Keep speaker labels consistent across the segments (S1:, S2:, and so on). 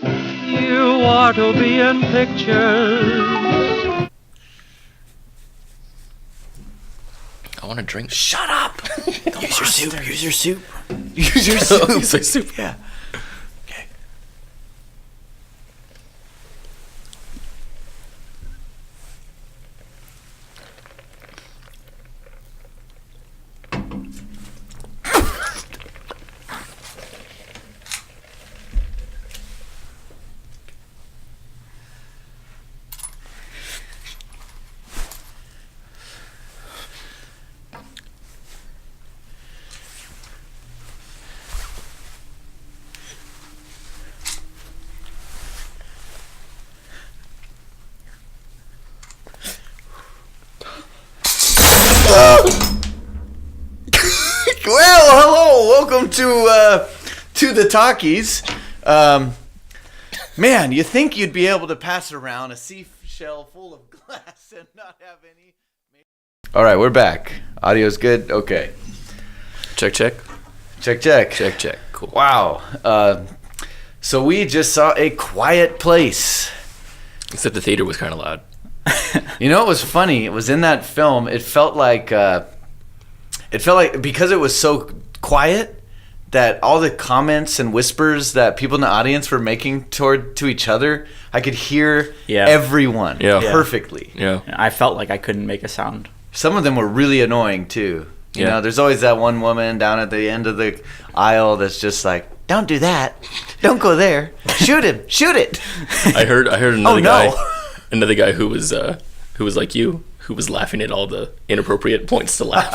S1: You are to be in pictures.
S2: I want to drink.
S3: Shut up! Use your soup. Use your soup.
S2: Use your soup. Use your soup.
S3: Yeah. Okay. Well, hello, welcome to the Talkies. Man, you think you'd be able to pass around a seashell full of glass and not have any... All right, we're back. Audio's good? Okay.
S2: Check, check.
S3: Check, check.
S2: Check, check. Cool.
S3: Wow. So we just saw A Quiet Place.
S2: Except the theater was kind of loud.
S3: You know what was funny? It was in that film, it felt like because it was so quiet that all the comments and whispers that people in the audience were making to each other, I could hear everyone perfectly.
S2: Yeah.
S4: I felt like I couldn't make a sound.
S3: Some of them were really annoying too. You know, there's always that one woman down at the end of the aisle that's just like, "Don't do that. Don't go there. Shoot him. Shoot it."
S2: I heard another guy.
S3: No.
S2: Another guy who was like you, who was laughing at all the inappropriate points to laugh.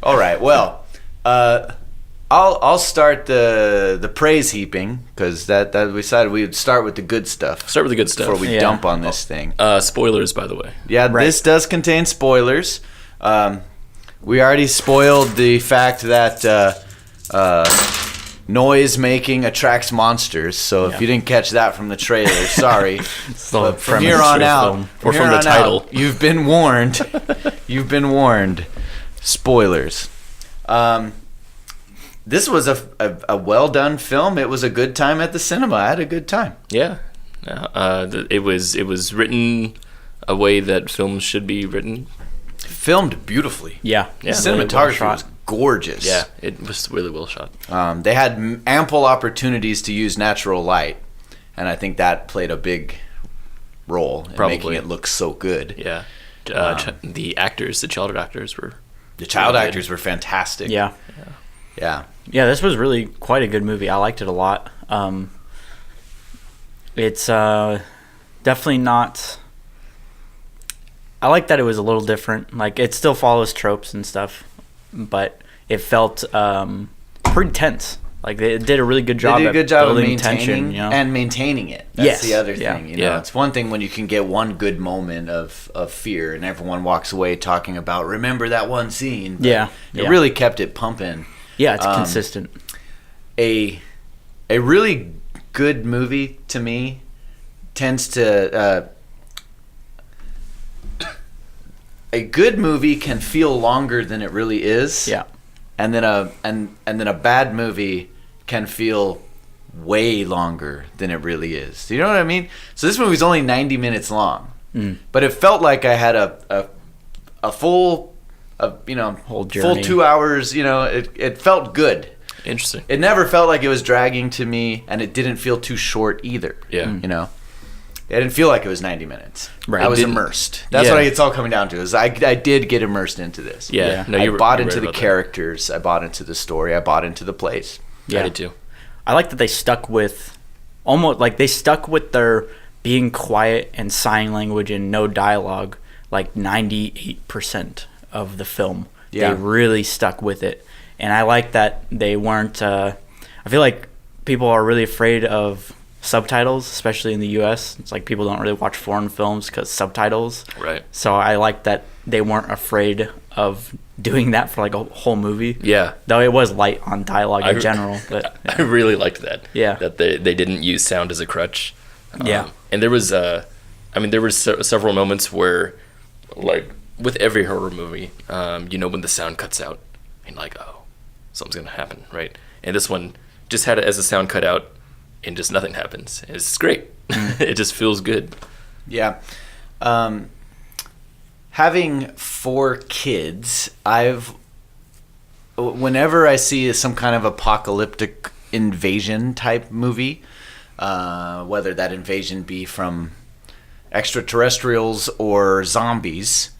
S3: All right. Well, I'll start the praise heaping because that we decided we would start with the good stuff.
S2: Start with the good stuff
S3: before we dump on this thing.
S2: Spoilers, by the way.
S3: Yeah, this does contain spoilers. We already spoiled the fact that noise making attracts monsters. So if you didn't catch that from the trailer, sorry. But from here on out,
S2: or from the title,
S3: you've been warned. You've been warned. Spoilers. This was a well done film. It was a good time at the cinema. I had a good time.
S2: Yeah. It was written a way that films should be written.
S3: Filmed beautifully.
S4: Yeah.
S3: The cinematography was gorgeous.
S2: Yeah, it was really well shot.
S3: They had ample opportunities to use natural light, and I think that played a big role in making it look so good.
S2: Yeah. The child actors were...
S3: The child actors were fantastic.
S4: Yeah.
S3: Yeah.
S4: Yeah, this was really quite a good movie. I liked it a lot. It's definitely not... I like that it was a little different. Like, it still follows tropes and stuff, but it felt pretty tense. Like, they did a really good job
S3: of
S4: building
S3: maintaining
S4: tension, you know?
S3: and maintaining it. That's the other thing. You know,
S2: Yeah.
S3: it's one thing when you can get one good moment of fear and everyone walks away talking about, remember that one scene. But it really kept it pumping.
S4: Yeah, it's consistent.
S3: A really good movie to me tends to a good movie can feel longer than it really is.
S4: Yeah.
S3: And then a bad movie can feel way longer than it really is. Do you know what I mean? So this movie's only 90 minutes long. But it felt like I had a full
S4: whole
S3: full
S4: journey.
S3: 2 hours, it felt good.
S2: Interesting.
S3: It never felt like it was dragging to me, and it didn't feel too short either.
S2: Yeah.
S3: I didn't feel like it was 90 minutes.
S4: Right.
S3: I was immersed. That's what it's all coming down to. Is I did get immersed into this.
S2: Yeah. No,
S3: I bought into the characters. I bought into the story. I bought into the place.
S4: Yeah.
S2: I did too.
S4: I like that they stuck with their being quiet and sign language and no dialogue like 98% of the film.
S3: Yeah.
S4: They really stuck with it. And I like that they weren't I feel like people are really afraid of subtitles, especially in the US. It's like people don't really watch foreign films because subtitles.
S2: Right.
S4: So I like that they weren't afraid of doing that for like a whole movie.
S2: Yeah.
S4: Though it was light on dialogue in general. But
S2: I really liked that.
S4: Yeah.
S2: That they didn't use sound as a crutch.
S4: Yeah.
S2: And there was several moments where, like, with every horror movie, when the sound cuts out, and like, oh, something's gonna happen, right? And this one just had it as a sound cut out, and just nothing happens. It's great. It just feels good.
S3: Yeah. Having 4 kids, whenever I see some kind of apocalyptic invasion type movie, whether that invasion be from extraterrestrials or zombies,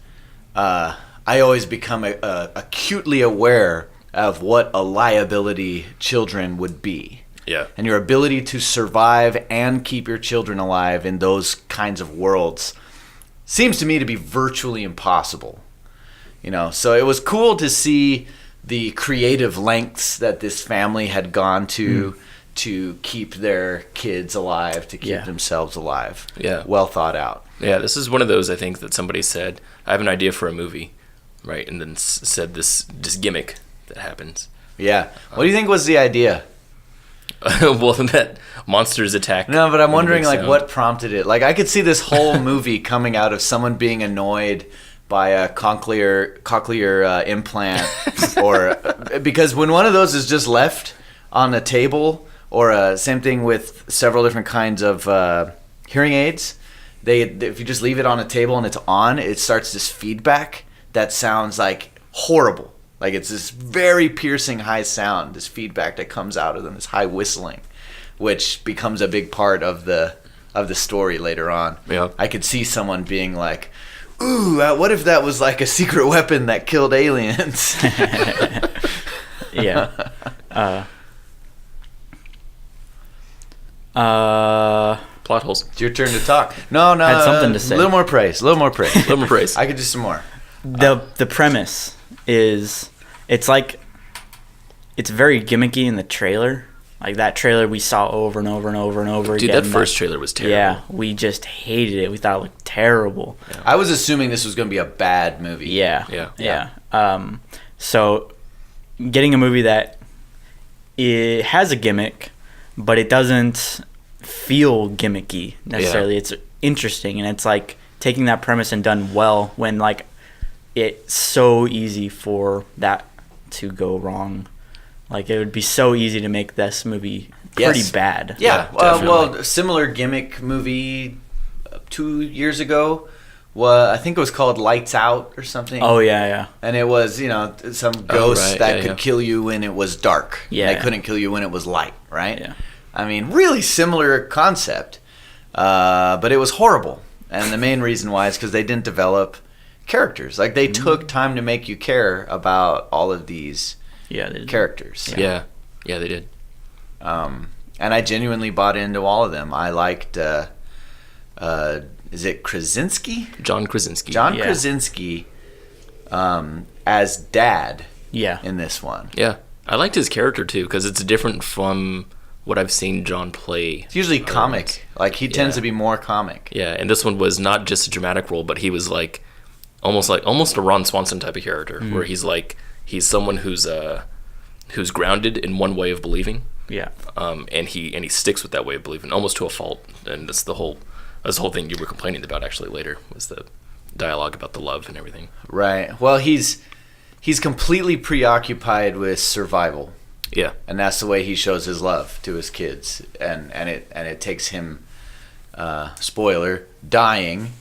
S3: I always become acutely aware of what a liability children would be.
S2: Yeah.
S3: And your ability to survive and keep your children alive in those kinds of worlds seems to me to be virtually impossible. So it was cool to see the creative lengths that this family had gone to keep their kids alive, to keep themselves alive.
S2: Yeah.
S3: Well thought out.
S2: Yeah, this is one of those, I think, that somebody said, I have an idea for a movie, right? And then said this gimmick that happens.
S3: Yeah. What do you think was the idea?
S2: Well, that monsters attack.
S3: No, but I'm wondering,
S2: sound.
S3: what prompted it. I could see this whole movie coming out of someone being annoyed by a cochlear implant, or because when one of those is just left on a table, or same thing with several different kinds of hearing aids, if you just leave it on a table and it's on, it starts this feedback that sounds like horrible. It's this very piercing high sound, this feedback that comes out of them, this high whistling, which becomes a big part of the story later on.
S2: Yeah.
S3: I could see someone being like, ooh, what if that was a secret weapon that killed aliens?
S4: Yeah.
S2: Plot holes.
S3: It's your turn to talk. No,
S4: I had something to say.
S3: A little more praise.
S2: A little more praise.
S3: I could do some more.
S4: The premise is, it's very gimmicky in the trailer. That trailer we saw over and over and over and over
S2: Dude,
S4: again.
S2: that first trailer was terrible.
S4: Yeah, we just hated it. We thought it looked terrible.
S2: Yeah.
S3: I was assuming this was going to be a bad movie.
S4: Yeah. So getting a movie that it has a gimmick, but it doesn't feel gimmicky necessarily. Yeah. It's interesting, and it's taking that premise and done well when it's so easy for that to go wrong. It would be so easy to make this movie pretty bad.
S3: Yeah,
S2: definitely.
S3: Similar gimmick movie 2 years ago. I think it was called Lights Out or something.
S4: Oh, yeah.
S3: And it was, some ghost that could kill you when it was dark.
S4: Yeah.
S3: They couldn't kill you when it was light, right?
S4: Yeah.
S3: I mean, really similar concept. But it was horrible. And the main reason why is because they didn't develop characters. They took time to make you care about all of these characters.
S2: Yeah, they did.
S3: And I genuinely bought into all of them. I liked, is it Krasinski?
S2: John Krasinski.
S3: John Krasinski as Dad
S4: Yeah.
S3: in this one.
S2: Yeah, I liked his character too, because it's different from what I've seen John play.
S3: It's usually comic. He tends to be more comic.
S2: Yeah, and this one was not just a dramatic role, but he was almost a Ron Swanson type of character, where he's someone who's grounded in one way of believing.
S4: Yeah.
S2: And he sticks with that way of believing, almost to a fault. And that's the whole thing you were complaining about actually later, was the dialogue about the love and everything.
S3: Right. Well, he's completely preoccupied with survival.
S2: Yeah.
S3: And that's the way he shows his love to his kids. And it takes him, spoiler, dying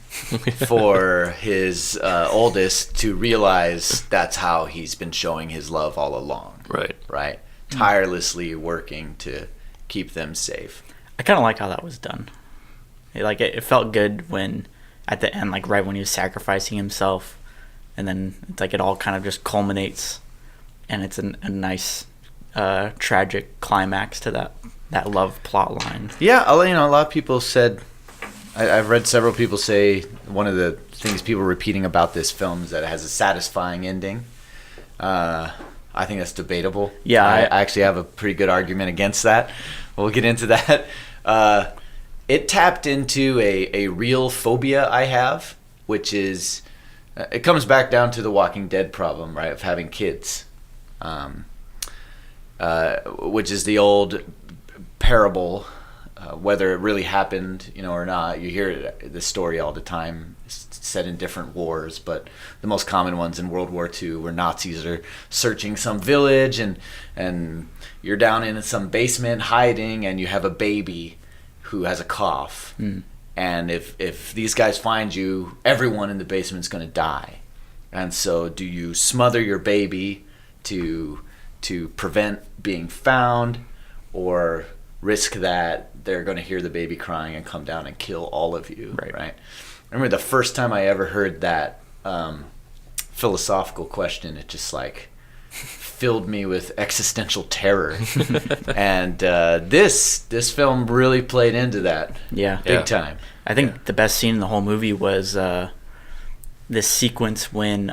S3: for his oldest to realize that's how he's been showing his love all along. Right. Tirelessly working to keep them safe.
S4: I kind of like how that was done. It felt good when, at the end, right when he was sacrificing himself, and then it's it all kind of just culminates, and it's a nice, tragic climax to that love plot line.
S3: Yeah, a lot of people said, I've read several people say one of the things people are repeating about this film is that it has a satisfying ending. I think that's debatable.
S4: Yeah,
S3: I actually have a pretty good argument against that. We'll get into that. It tapped into a real phobia I have, which is, it comes back down to the Walking Dead problem, right, of having kids, which is the old parable whether it really happened, or not. You hear this story all the time. It's set in different wars, but the most common ones in World War II, where Nazis are searching some village, and you're down in some basement hiding, and you have a baby who has a cough. And if these guys find you, everyone in the basement's going to die. And so do you smother your baby to prevent being found, or risk that they're going to hear the baby crying and come down and kill all of you, right? I remember the first time I ever heard that philosophical question, it just like filled me with existential terror. And this film really played into that big time.
S4: I think the best scene in the whole movie was this sequence when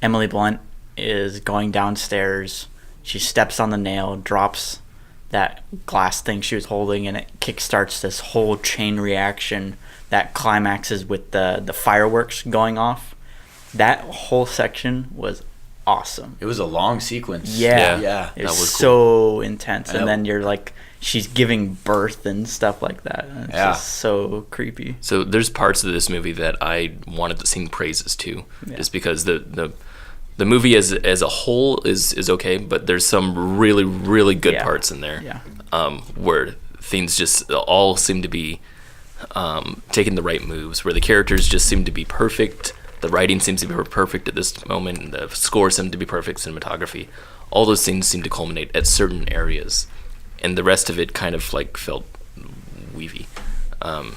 S4: Emily Blunt is going downstairs. She steps on the nail, drops that glass thing she was holding, and it kickstarts this whole chain reaction that climaxes with the fireworks going off. That whole section was awesome.
S3: It was a long sequence.
S4: Yeah. It was so intense. And then you're like, she's giving birth and stuff like that. It's just so creepy.
S2: So there's parts of this movie that I wanted to sing praises to, just because the movie as a whole is okay, but there's some really, really good parts in there where things just all seem to be taking the right moves, where the characters just seem to be perfect, the writing seems to be perfect at this moment, and the score seemed to be perfect, cinematography. All those things seem to culminate at certain areas, and the rest of it kind of like felt weavy. And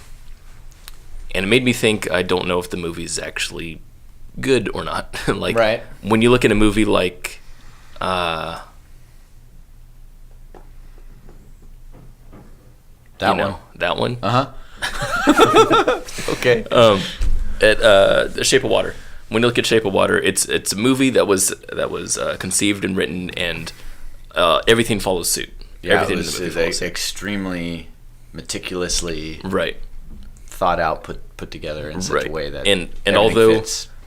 S2: it made me think, I don't know if the movie's actually good or not. Like, when you look at a movie like
S3: that one. Okay.
S2: At Shape of Water. When you look at Shape of Water, it's a movie that was conceived and written, and everything follows suit. Everything
S3: it was extremely meticulously thought out, put together in such a way that and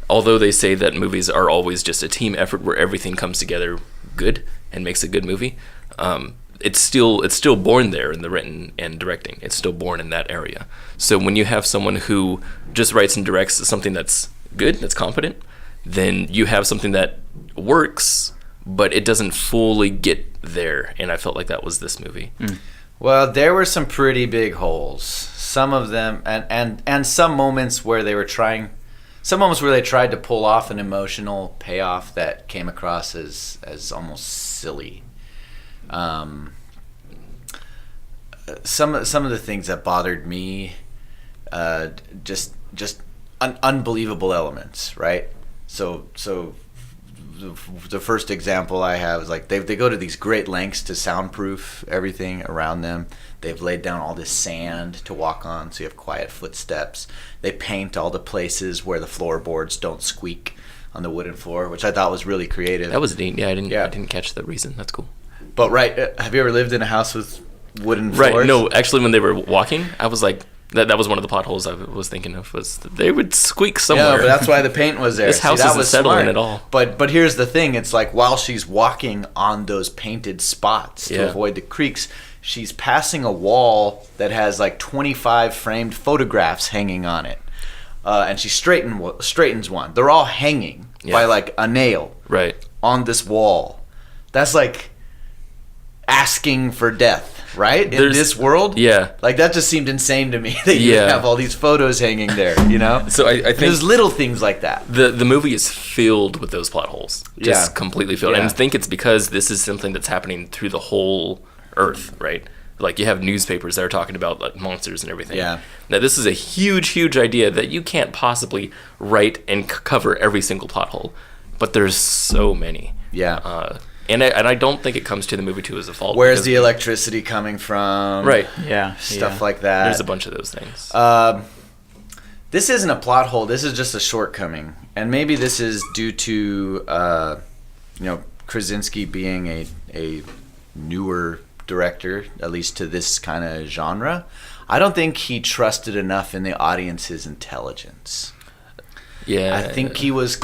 S2: although they say that movies are always just a team effort where everything comes together good and makes a good movie, it's still born there in the written and directing. It's still born in that area. So when you have someone who just writes and directs something that's good, that's competent, then you have something that works, but it doesn't fully get there. And I felt like that was this movie.
S3: Well, there were some pretty big holes. Some of them, and some moments where they tried to pull off an emotional payoff that came across as almost silly. Some of the things that bothered me, just unbelievable elements, right? So the first example I have is like they go to these great lengths to soundproof everything around them. They've laid down all this sand to walk on, so you have quiet footsteps. They paint all the places where the floorboards don't squeak on the wooden floor, which I thought was really creative.
S2: That was neat. I didn't catch the reason. That's cool.
S3: But have you ever lived in a house with wooden floors?
S2: Right. No, actually, when they were walking, I was like, that was one of the plot holes I was thinking of, was that they would squeak somewhere.
S3: Yeah, but that's why the paint was there.
S2: This house isn't settling at all.
S3: But here's the thing: it's like while she's walking on those painted spots to avoid the creaks, she's passing a wall that has like 25 framed photographs hanging on it, and she straightens one. They're all hanging by like a nail on this wall. That's like asking for death, right? In this world?
S2: Yeah.
S3: Like, that just seemed insane to me that you have all these photos hanging there,
S2: So I think
S3: there's little things like that.
S2: The movie is filled with those plot holes. Just completely filled. And I think it's because this is something that's happening through the whole earth, right? Like, you have newspapers that are talking about like monsters and everything. Yeah. Now, this is a huge, huge idea that you can't possibly write and cover every single plot hole. But there's so many.
S3: Yeah.
S2: And I don't think it comes to the movie too as a fault.
S3: Where's the electricity coming from?
S2: Right.
S4: Yeah.
S3: Stuff like that.
S2: There's a bunch of those things.
S3: This isn't a plot hole. This is just a shortcoming. And maybe this is due to, Krasinski being a newer director, at least to this kind of genre. I don't think he trusted enough in the audience's intelligence.
S2: Yeah,
S3: I think he was.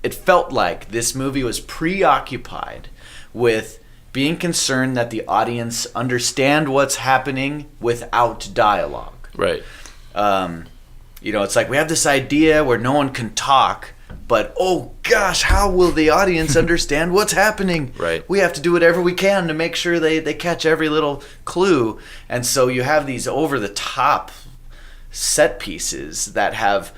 S3: It felt like this movie was preoccupied with being concerned that the audience understand what's happening without dialogue.
S2: Right.
S3: It's like we have this idea where no one can talk, but oh gosh, how will the audience understand what's happening?
S2: Right.
S3: We have to do whatever we can to make sure they catch every little clue. And so you have these over-the-top set pieces that have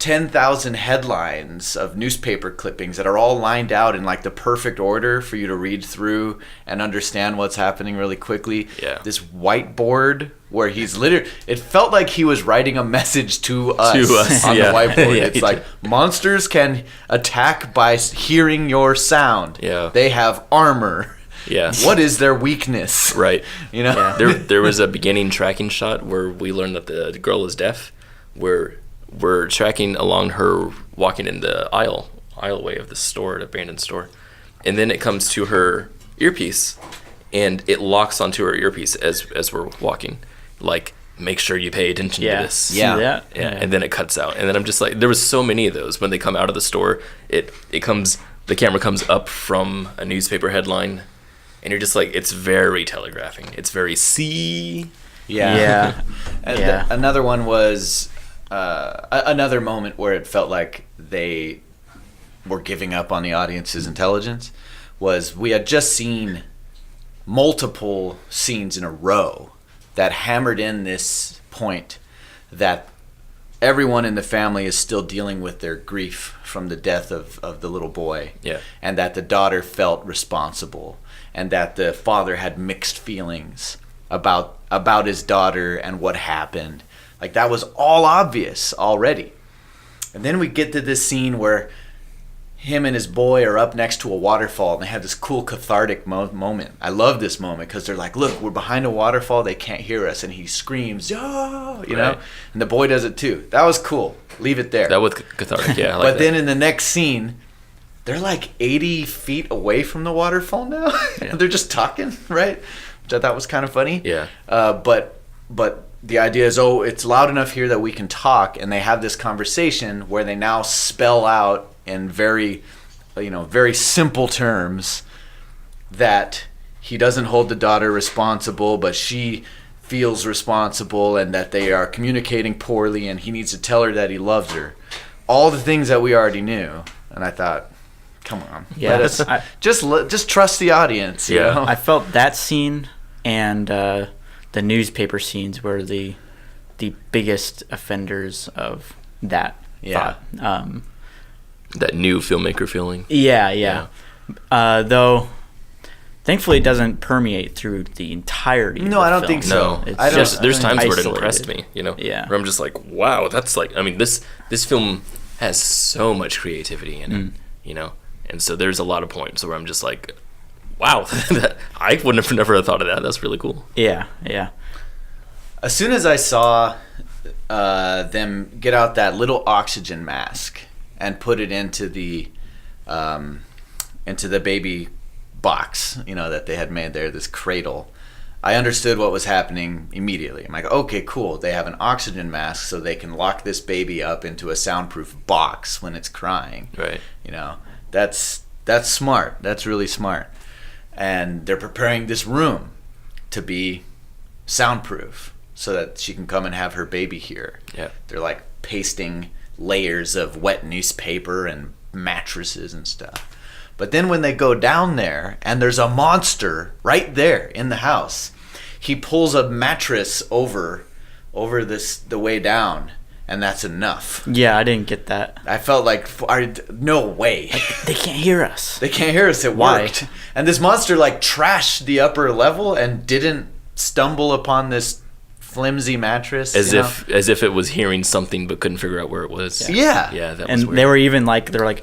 S3: 10,000 headlines of newspaper clippings that are all lined out in like the perfect order for you to read through and understand what's happening really quickly.
S2: Yeah.
S3: This whiteboard where he's literally, it felt like he was writing a message to us on the whiteboard.
S2: Yeah,
S3: It's like, monsters can attack by hearing your sound.
S2: Yeah.
S3: They have armor.
S2: Yeah.
S3: What is their weakness?
S2: Right.
S3: Yeah.
S2: There was a beginning tracking shot where we learned that the girl is deaf, where we're tracking along her walking in the aisleway of the store, an abandoned store. And then it comes to her earpiece, and it locks onto her earpiece as we're walking. Like, make sure you pay attention to this.
S3: Yeah.
S2: Yeah. And then it cuts out. And then I'm just like, there was so many of those. When they come out of the store, the camera comes up from a newspaper headline, and you're just like, it's very telegraphing. It's very
S3: Yeah. Another one was another moment where it felt like they were giving up on the audience's intelligence was we had just seen multiple scenes in a row that hammered in this point that everyone in the family is still dealing with their grief from the death of the little boy.
S2: Yeah.
S3: And that the daughter felt responsible and that the father had mixed feelings about his daughter and what happened. Like, that was all obvious already. And then we get to this scene where him and his boy are up next to a waterfall, and they have this cool cathartic moment. I love this moment because they're like, look, we're behind a waterfall. They can't hear us. And he screams, oh, you know? And the boy does it too. That was cool. Leave it there.
S2: That was cathartic, yeah. I like
S3: but then in the next scene, they're like 80 feet away from the waterfall now.
S2: Yeah.
S3: They're just talking, right? Which I thought was kind of funny.
S2: Yeah.
S3: But the idea is, it's loud enough here that we can talk, and they have this conversation where they now spell out in very simple terms that he doesn't hold the daughter responsible, but she feels responsible, and that they are communicating poorly, and he needs to tell her that he loves her. All the things that we already knew, and I thought, come on, let us just trust the audience. You know?
S4: I felt that scene and the newspaper scenes were the biggest offenders of that thought.
S2: That new filmmaker feeling.
S4: Yeah. Though, thankfully, it doesn't permeate through the entirety.
S3: No, I don't think so.
S2: No, there's times where it impressed me.
S4: Yeah.
S2: Where I'm just like, wow, that's like. I mean, this film has so much creativity in it. And so there's a lot of points where I'm just like, wow, I would never have thought of that. That's really cool.
S4: Yeah.
S3: As soon as I saw them get out that little oxygen mask and put it into the baby box, that they had made there, this cradle, I understood what was happening immediately. I'm like, okay, cool. They have an oxygen mask so they can lock this baby up into a soundproof box when it's crying.
S2: Right.
S3: That's smart. That's really smart. And they're preparing this room to be soundproof so that she can come and have her baby here.
S2: Yeah.
S3: They're like pasting layers of wet newspaper and mattresses and stuff. But then when they go down there and there's a monster right there in the house, he pulls a mattress over the way down, and that's enough.
S4: Yeah, I didn't get that.
S3: I felt like, no way.
S4: They can't hear us.
S3: They can't hear us. It worked. And this monster trashed the upper level and didn't stumble upon this flimsy mattress.
S2: As if it was hearing something but couldn't figure out where it was.
S3: Yeah.
S2: Yeah, that was
S4: and
S2: weird.
S4: they were even they're like,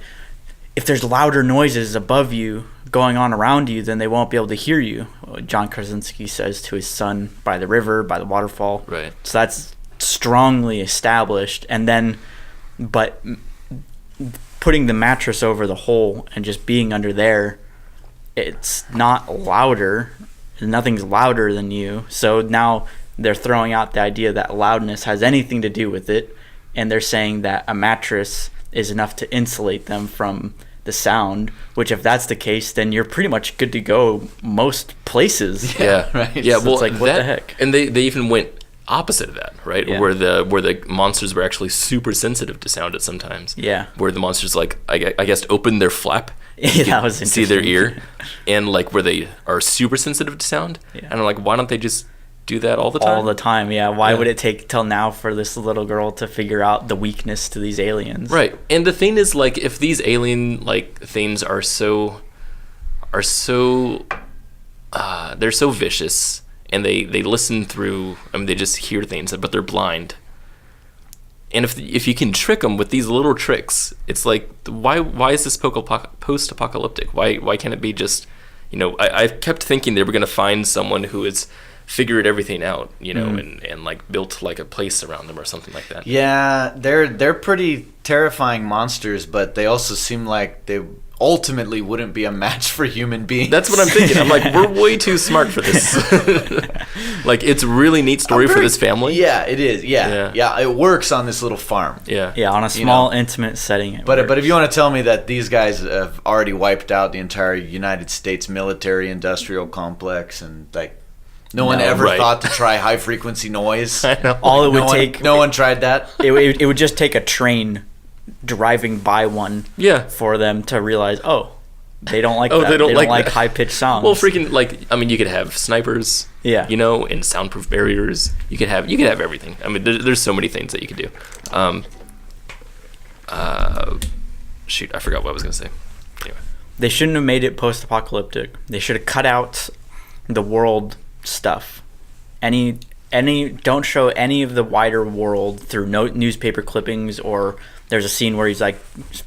S4: if there's louder noises above you going on around you, then they won't be able to hear you. John Krasinski says to his son by the river, by the waterfall.
S2: Right.
S4: So that's strongly established. And then, but putting the mattress over the hole and just being under there, it's not louder. Nothing's louder than you. So now they're throwing out the idea that loudness has anything to do with it. And they're saying that a mattress is enough to insulate them from the sound. Which, if that's the case, then you're pretty much good to go most places.
S2: Yeah,
S3: right.
S2: Yeah,
S4: So
S2: well,
S4: it's like, what the heck?
S2: And they even went opposite of that, right?
S4: Yeah.
S2: Where the monsters were actually super sensitive to sound at sometimes.
S4: Yeah.
S2: Where the monsters, like, I guess, open their flap.
S4: Yeah, that was
S2: see their
S4: interesting.
S2: ear, and like where they are super sensitive to sound.
S4: Yeah.
S2: And I'm like, why don't they just do that all the time?
S4: All the time, yeah. Why
S2: Yeah.
S4: would it take till now for this little girl to figure out the weakness to these aliens?
S2: Right. And the thing is, like, if these alien like things are so they're so vicious, and they listen through. I mean, they just hear things, but they're blind. And if you can trick them with these little tricks, it's like, why is this post-apocalyptic? Why can't it be just, I kept thinking they were going to find someone who has figured everything out, and like built like a place around them or something like that.
S3: Yeah, they're pretty terrifying monsters, but they also seem like they ultimately wouldn't be a match for human beings.
S2: That's what I'm thinking. I'm like, we're way too smart for this. Like, it's a really neat story for this family.
S3: Yeah, it is. Yeah, it works on this little farm.
S2: Yeah.
S4: Yeah, on a small, intimate setting.
S3: But if you want to tell me that these guys have already wiped out the entire United States military-industrial complex, and like no one ever thought to try high-frequency noise.
S2: I know.
S4: All it would take...
S3: No one tried that.
S4: It would just take a train driving by one for them to realize, they don't like that. They don't like high-pitched sounds.
S2: Well, freaking, like, I mean, you could have snipers, and soundproof barriers. You could have everything. I mean, there's so many things that you could do. Shoot, I forgot what I was going to say. Anyway.
S4: They shouldn't have made it post-apocalyptic. They should have cut out the world stuff. Don't show any of the wider world through newspaper clippings, or there's a scene where he's like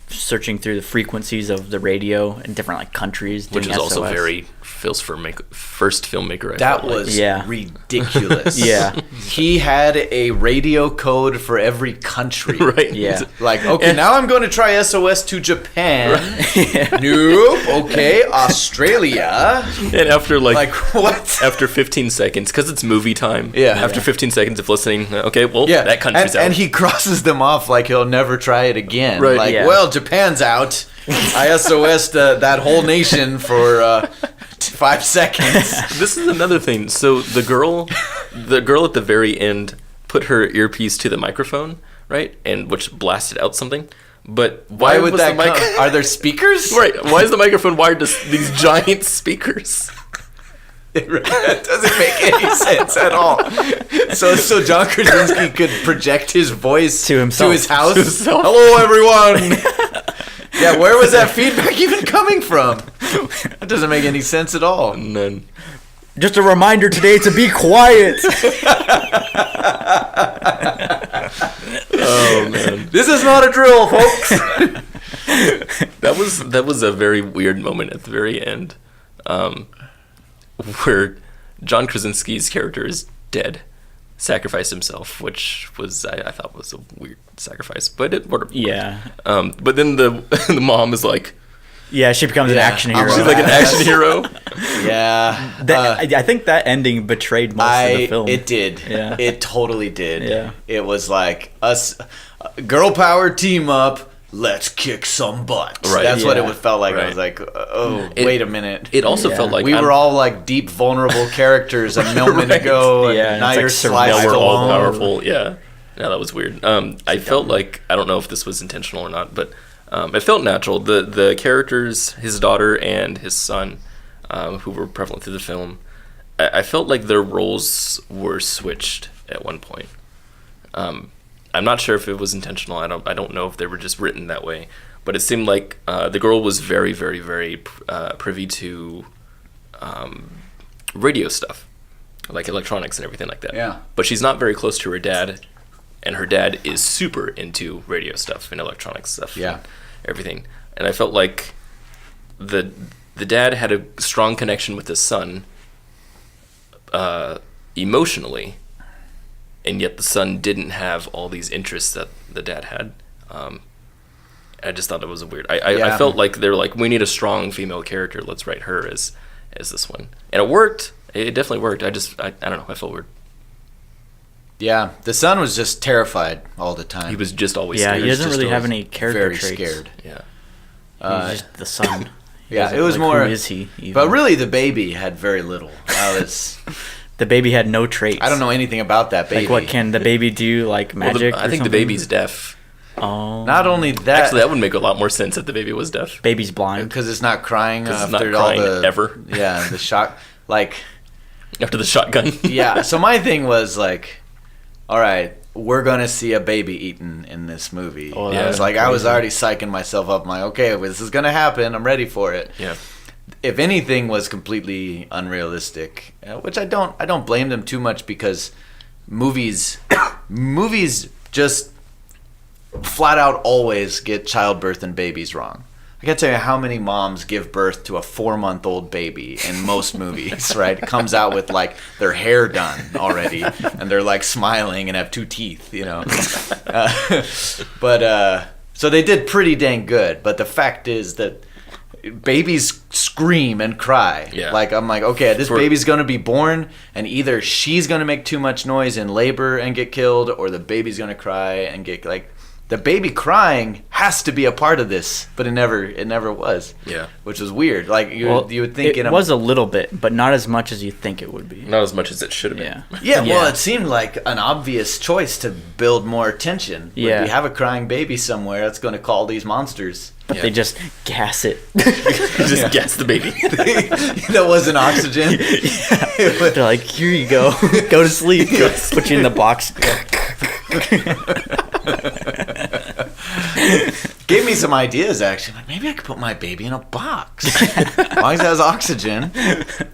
S4: searching through the frequencies of the radio in different like countries,
S2: which is also
S4: SOS.
S2: very first filmmaker.
S3: That was ridiculous.
S4: Yeah,
S3: he had a radio code for every country.
S2: Right.
S4: Yeah.
S3: Like, okay, now I'm going to try SOS to Japan. Right. Nope. Okay, Australia.
S2: And after like
S3: what?
S2: After 15 seconds, because it's movie time.
S3: Yeah.
S2: After 15 seconds of listening, okay, well, that country's out.
S3: And he crosses them off like he'll never try it again.
S2: Right.
S3: Like, well, Japan's out. I SOS'd that whole nation for 5 seconds.
S2: This is another thing. So the girl at the very end put her earpiece to the microphone, right? And which blasted out something. But why
S3: would that come? Are there speakers?
S2: Right. Why is the microphone wired to these giant speakers?
S3: That doesn't make any sense at all. So John Krasinski could project his voice
S4: to himself,
S3: to his house.
S2: To himself.
S3: Hello, everyone. Yeah, where was that feedback even coming from? That doesn't make any sense at all.
S2: None.
S4: Just a reminder today to be quiet.
S2: Oh man,
S3: this is not a drill, folks.
S2: That was a very weird moment at the very end, where John Krasinski's character is dead, sacrificed himself, which was I thought was a weird sacrifice, but it worked.
S4: Yeah.
S2: But then the mom is like,
S4: yeah, she becomes an action hero.
S2: She's like an action hero.
S3: Yeah.
S4: I think that ending betrayed most of the film.
S3: It did.
S4: Yeah.
S3: It totally did.
S4: Yeah.
S3: It was like us, girl power team up. Let's kick some butt.
S2: Right.
S3: That's what
S4: Yeah.
S3: it felt like.
S2: Right.
S3: I was like, wait a minute.
S2: It also
S4: Yeah.
S2: felt like
S3: We were all like deep, vulnerable characters a moment
S2: Right.
S3: ago.
S4: Yeah,
S3: And now
S4: it's like
S3: you're
S4: survival.
S3: sliced
S2: we're all
S3: along.
S2: powerful. Yeah. that was weird. I felt like, I don't know if this was intentional or not, but it felt natural. The characters, his daughter and his son, who were prevalent through the film, I felt like their roles were switched at one point. I'm not sure if it was intentional. I don't know if they were just written that way, but it seemed like the girl was very, very, very privy to radio stuff, like electronics and everything like that.
S3: Yeah.
S2: But she's not very close to her dad, and her dad is super into radio stuff and electronic stuff.
S3: Yeah.
S2: And everything. And I felt like the dad had a strong connection with his son emotionally, and yet the son didn't have all these interests that the dad had. I just thought it was weird. I felt like they're like, we need a strong female character. Let's write her as this one, and it worked. It definitely worked. I don't know. I felt weird.
S3: Yeah, the son was just terrified all the time.
S2: He was just always
S4: Yeah,
S2: scared.
S4: he doesn't
S3: just
S4: really have
S3: always
S4: any character
S3: very
S4: traits.
S3: scared.
S2: Yeah.
S4: He's just the son.
S3: Yeah, it was more.
S4: Who is he? Even?
S3: But really, the baby had very little.
S4: The baby had no traits.
S3: I don't know anything about that baby.
S4: Like, what can the baby do? Like magic?
S2: I think the baby's deaf.
S4: Oh.
S3: Not only that.
S2: Actually, that would make a lot more sense if the baby was deaf.
S4: Baby's blind.
S3: Because it's not crying
S2: It's
S3: after
S2: not
S3: all
S2: crying
S3: the
S2: ever.
S3: Yeah, the shock. Like,
S2: After the shotgun.
S3: yeah. So my thing was like, all right, we're gonna see a baby eaten in this movie.
S4: Oh,
S2: Yeah.
S3: It's like I was already psyching myself up. I'm like, okay, this is gonna happen. I'm ready for it.
S2: Yeah.
S3: If anything was completely unrealistic, which I don't blame them too much, because movies just flat out always get childbirth and babies wrong. I can't tell you how many moms give birth to a 4-month-old baby in most movies, right? It comes out with like their hair done already, and they're like smiling and have 2 teeth, you know. So they did pretty dang good. But the fact is that babies scream and cry.
S2: Yeah.
S3: Like, I'm like, okay, this baby's gonna be born, and either she's gonna make too much noise in labor and get killed, or the baby's gonna cry and get like. The baby crying has to be a part of this, but it never was.
S2: Yeah.
S3: Which was weird. Like you would think
S4: it was a little bit, but not as much as you think it would be.
S2: Not as much as it should have been.
S3: Yeah. Well, it seemed like an obvious choice to build more tension.
S4: Yeah.
S3: If we have a crying baby somewhere, that's going to call these monsters.
S4: But they just gas it.
S2: Just gas the baby.
S3: That wasn't oxygen.
S4: They're like, here you go. Go to sleep. Put you in the box.
S3: Gave me some ideas, actually. Like, maybe I could put my baby in a box. As long as it has oxygen,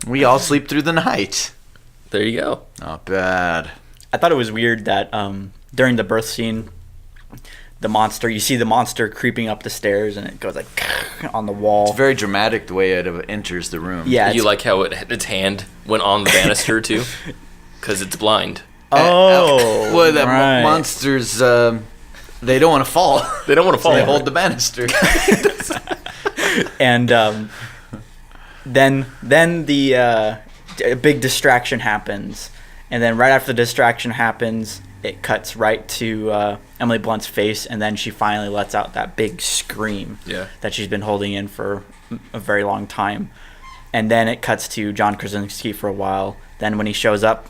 S3: we all sleep through the night.
S2: There you go.
S3: Not bad.
S4: I thought it was weird that during the birth scene, you see the monster creeping up the stairs, and it goes like on the wall.
S3: It's very dramatic the way it enters the room.
S4: Yeah.
S2: You like how its hand went on the banister too? Because it's blind.
S4: Oh.
S3: Well, the
S4: right.
S3: monsters, they don't want to fall.
S2: They don't want to fall.
S3: So they hold the banister.
S4: And then the a big distraction happens, and then right after the distraction happens, it cuts right to Emily Blunt's face, and then she finally lets out that big scream that she's been holding in for a very long time. And then it cuts to John Krasinski for a while. Then when he shows up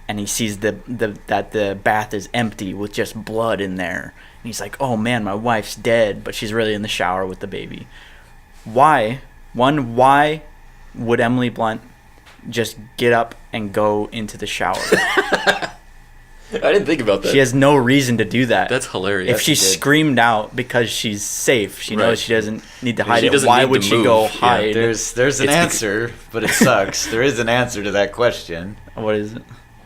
S4: and he sees that the bath is empty with just blood in there, and he's like, oh man, my wife's dead, but she's really in the shower with the baby. Why would Emily Blunt just get up and go into the shower?
S2: I didn't think about that.
S4: She has no reason to do that.
S2: That's hilarious.
S4: If she screamed out because she's safe, she knows she doesn't need to hide
S2: She
S4: it.
S2: doesn't
S4: Why
S2: need
S4: would
S2: to
S4: she
S2: move.
S4: go
S2: Yeah,
S4: hide?
S3: There's an answer, but it sucks. There is an answer to that question.
S4: What is it?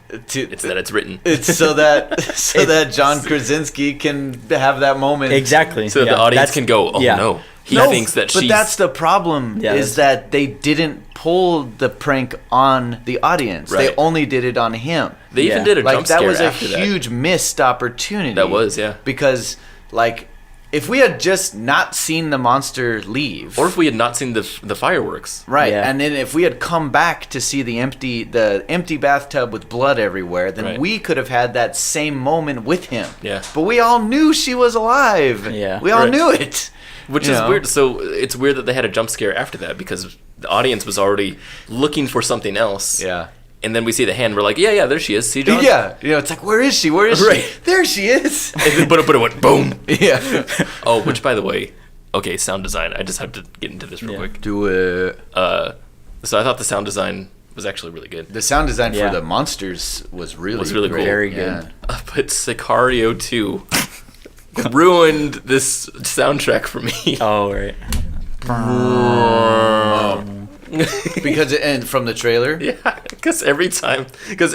S2: It's that it's written.
S3: It's so that John Krasinski can have that moment.
S4: Exactly.
S2: So the audience can go, oh no. He thinks that she's...
S3: But that's the problem, is that they didn't pull the prank on the audience.
S2: Right.
S3: They only did it on him.
S2: They even did a jump scare
S3: that was a
S2: after that.
S3: huge missed opportunity.
S2: That was, yeah.
S3: Because, like, if we had just not seen the monster leave...
S2: Or if we had not seen the fireworks.
S3: Right,
S4: Yeah.
S3: and then if we had come back to see the empty bathtub with blood everywhere, then we could have had that same moment with him.
S2: Yeah.
S3: But we all knew she was alive.
S4: Yeah.
S3: We all
S2: Right.
S3: knew it.
S2: Which is weird. So it's weird that they had a jump scare after that, because the audience was already looking for something else.
S3: Yeah.
S2: And then we see the hand. We're like, yeah, there she is. See, John?
S3: Yeah. It's like, where is she? Where is
S2: Right.
S3: she? There she is.
S2: And then, but it went boom.
S3: Yeah.
S2: Oh, which, by the way, okay, sound design. I just have to get into this real quick.
S3: Do it.
S2: So I thought the sound design was actually really good.
S3: The sound design
S4: Yeah.
S3: for the monsters was really
S2: really
S3: great.
S2: cool.
S4: Very good.
S3: Yeah.
S2: But Sicario 2 ruined this soundtrack for me.
S4: Oh, right.
S3: Because and from the trailer,
S2: Yeah, because in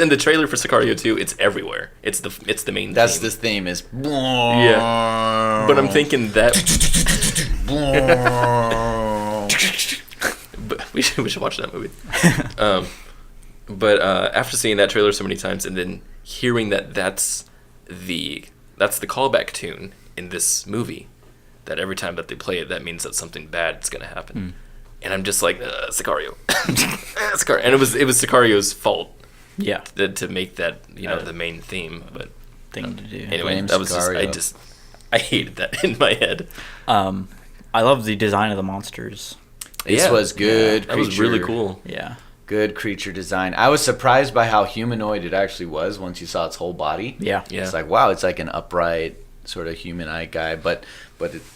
S2: the trailer for Sicario 2, it's everywhere. It's the main
S3: that's
S2: theme.
S3: this theme is.
S2: Yeah. But I'm thinking that but we should watch that movie. But after seeing that trailer so many times and then hearing that's the callback tune in this movie, that every time that they play it, that means that something bad is going to happen. And I'm just like, Sicario. Sicario. And it was Sicario's fault.
S4: Yeah.
S2: To make that the main theme, but
S4: Thing to do.
S2: anyway,
S3: Blame
S2: that was
S3: Sicario.
S2: I hated that in my head.
S4: I love the design of the monsters.
S3: This was good.
S2: That was really cool.
S4: Yeah.
S3: Good creature design. I was surprised by how humanoid it actually was once you saw its whole body.
S4: Yeah.
S3: It's like, wow, it's like an upright sort of human-eyed guy, but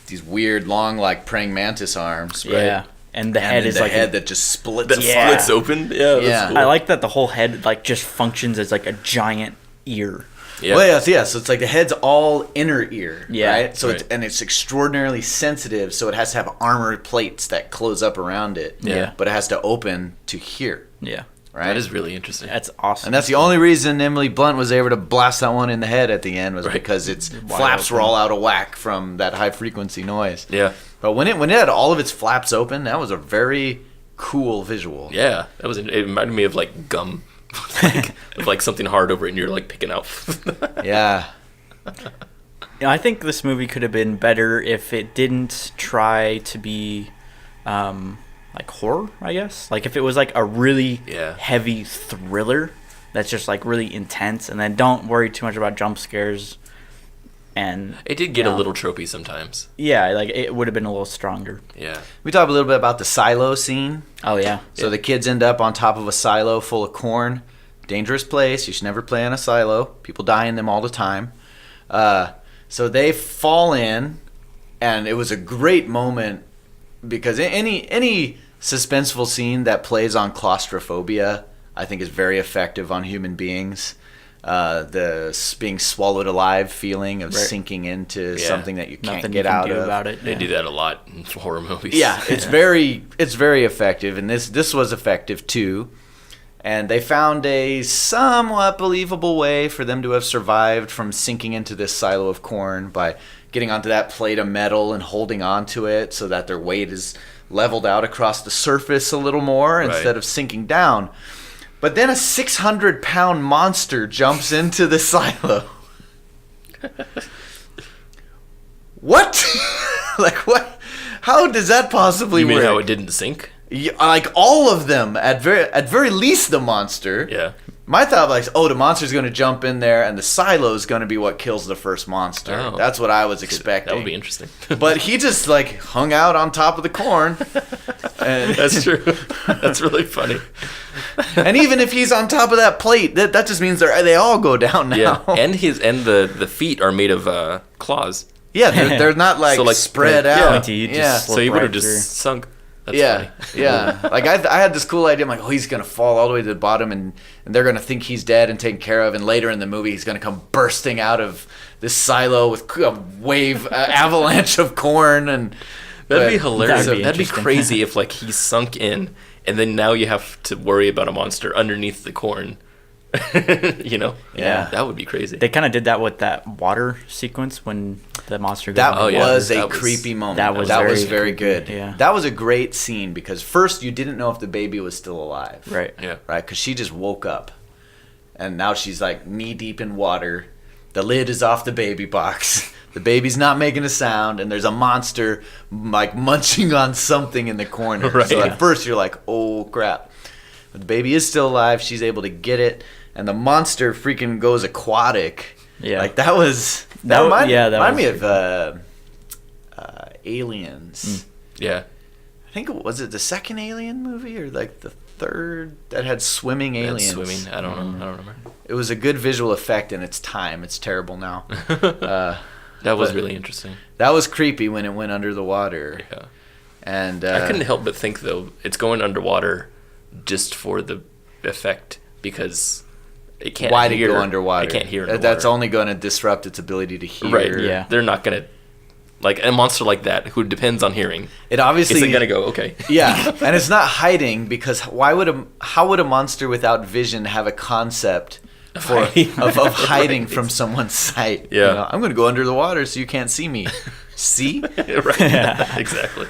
S3: these weird, long, like praying mantis arms, right?
S4: Yeah. And the head is
S3: the
S4: like
S3: head that just splits.
S2: Splits open. Yeah. That's cool.
S4: I like that the whole head like just functions as like a giant ear.
S2: Yeah.
S3: Well, yeah, so it's like the head's all inner ear,
S4: Yeah.
S3: right? So
S2: Right.
S3: it's extraordinarily sensitive, so it has to have armor plates that close up around it.
S4: Yeah.
S3: But it has to open to hear,
S4: Yeah.
S3: right?
S2: That is really interesting.
S4: That's awesome.
S3: And that's the only reason Emily Blunt was able to blast that one in the head at the end was
S2: Right.
S3: because its
S4: Wide
S3: flaps were
S4: open.
S3: all out of whack from that high frequency noise.
S2: Yeah.
S3: But when it had all of its flaps open, that was a very cool visual.
S2: Yeah. It reminded me of like gum. like something hard over it and you're like picking out.
S3: Yeah.
S4: I think this movie could have been better if it didn't try to be like horror, I guess. Like if it was like a really heavy thriller that's just like really intense, and then don't worry too much about jump scares. And
S2: It did get a little tropey sometimes.
S4: yeah, like it would have been a little stronger.
S2: Yeah.
S3: We talked a little bit about the silo scene.
S4: Oh yeah.
S3: So the kids end up on top of a silo full of corn. Dangerous place. You should never play on a silo. People die in them all the time. So they fall in, and it was a great moment because any suspenseful scene that plays on claustrophobia, I think, is very effective on human beings. The being swallowed alive feeling of sinking into something that you can't
S4: Nothing
S3: get
S4: you can
S3: out
S4: do
S3: of.
S4: About it.
S2: They do that a lot in horror movies.
S3: Yeah, it's very effective, and this was effective too. And they found a somewhat believable way for them to have survived from sinking into this silo of corn by getting onto that plate of metal and holding onto it so that their weight is leveled out across the surface a little more instead of sinking down. But then a 600-pound monster jumps into the silo. What? Like what? How does that possibly
S2: You mean
S3: work?
S2: how it didn't sink?
S3: Yeah, like all of them, at very least the monster.
S2: Yeah.
S3: My thought was, oh, the monster's going to jump in there, and the silo's going to be what kills the first monster.
S2: Oh.
S3: That's what I was expecting.
S2: That would be interesting.
S3: But he just like hung out on top of the corn. And,
S2: That's true. That's really funny.
S3: and even if he's on top of that plate, that just means they all go down now.
S2: Yeah. And the feet are made of claws.
S3: Yeah, they're not like,
S2: So, like,
S3: spread
S2: yeah.
S3: out.
S4: Pointy, you just
S2: So he
S4: Look
S2: would have
S4: right
S2: just
S4: through.
S2: sunk. That's
S3: Yeah,
S2: funny.
S3: yeah. Like I had this cool idea. I'm like, oh, he's gonna fall all the way to the bottom, and they're gonna think he's dead and taken care of. And later in the movie, he's gonna come bursting out of this silo with a wave, avalanche of corn, and
S2: That'd be hilarious.
S4: That'd be
S2: That'd be
S4: interesting.
S2: crazy if like he sunk in, and then now you have to worry about a monster underneath the corn. You know?
S3: Yeah.
S2: That would be crazy.
S4: They kind of did that with that water sequence when the monster goes
S3: that
S2: Oh, yeah.
S3: was a
S2: That was-
S3: creepy moment.
S4: that was
S3: very
S4: very
S3: good.
S4: Yeah.
S3: That was a great scene because first you didn't know if the baby was still alive.
S4: right.
S2: Yeah.
S3: Right, because she just woke up, and now she's like knee deep in water. The lid is off the baby box. The baby's not making a sound, and there's a monster like munching on something in the corner.
S2: Right.
S3: So at first you're like, "Oh crap!" But the baby is still alive. She's able to get it, and the monster freaking goes aquatic.
S4: Yeah.
S3: like that was
S4: That wa- yeah, that
S3: reminded
S4: was
S3: me of Aliens.
S2: Yeah.
S3: I think was it the second Alien movie or like the third that had swimming
S2: That's
S3: aliens.
S2: swimming. I don't know. I don't remember.
S3: It was a good visual effect in its time. It's terrible now.
S2: That was
S3: but-
S2: really interesting.
S3: That was creepy when it went under the water.
S2: Yeah.
S3: And
S2: I couldn't help but think though it's going underwater just for the effect because it can't.
S3: why did it
S2: hear,
S3: go underwater?
S2: It can't hear.
S3: That's
S2: underwater.
S3: only going to disrupt its ability to hear.
S2: Right.
S4: Yeah.
S2: They're not gonna like a monster like that who depends on hearing.
S3: It obviously
S2: Isn't gonna go okay.
S3: Yeah, and it's not hiding because how would a monster without vision have a concept for
S2: hiding.
S3: of hiding from someone's sight?
S2: Yeah.
S3: You know, I'm going to go under the water so you can't see me. See?
S2: Right. Exactly.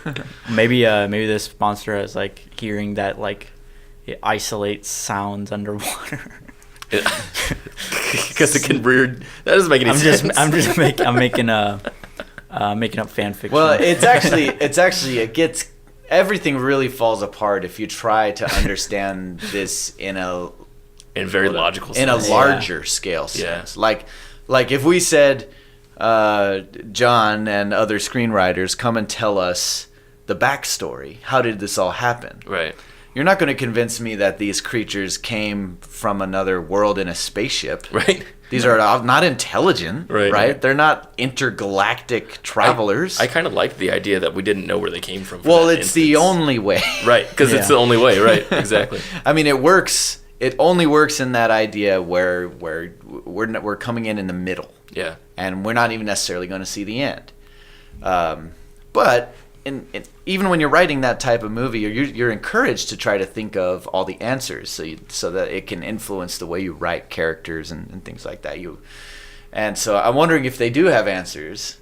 S4: Maybe this monster has like hearing that like it isolates sounds underwater.
S2: Because it can weird. That doesn't make any sense.
S4: I'm making up fan fiction.
S3: Well, it's actually it gets everything really falls apart if you try to understand this in a
S2: in very logical
S3: in a
S2: sense.
S3: larger scale
S2: Yeah.
S3: sense. Like if we said John and other screenwriters come and tell us the backstory. How did this all happen?
S2: Right.
S3: You're not going to convince me that these creatures came from another world in a spaceship.
S2: Right.
S3: These are not intelligent,
S2: right?
S3: Right? They're not intergalactic travelers.
S2: I kind of like the idea that we didn't know where they came from.
S3: Well, it's the only way.
S2: Right, because it's the only way, right? Exactly.
S3: I mean, it works. It only works in that idea where we're coming in the middle.
S2: Yeah.
S3: And we're not even necessarily going to see the end. But even when you're writing that type of movie, you're encouraged to try to think of all the answers, so that it can influence the way you write characters and things like that. And so I'm wondering if they do have answers,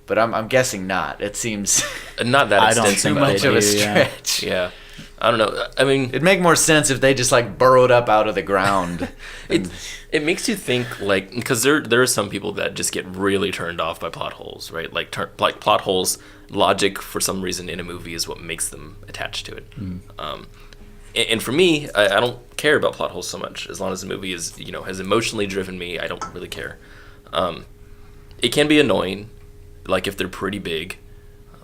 S3: but I'm guessing not. It seems
S2: not that extensive.
S3: Too much of a stretch.
S2: Yeah. I don't know. I mean,
S3: it'd make more sense if they just like burrowed up out of the ground.
S2: It makes you think, like, because there are some people that just get really turned off by plot holes, right? Like plot holes, logic for some reason in a movie is what makes them attached to it. And for me, I don't care about plot holes so much. As long as the movie is, has emotionally driven me, I don't really care. It can be annoying, like if they're pretty big,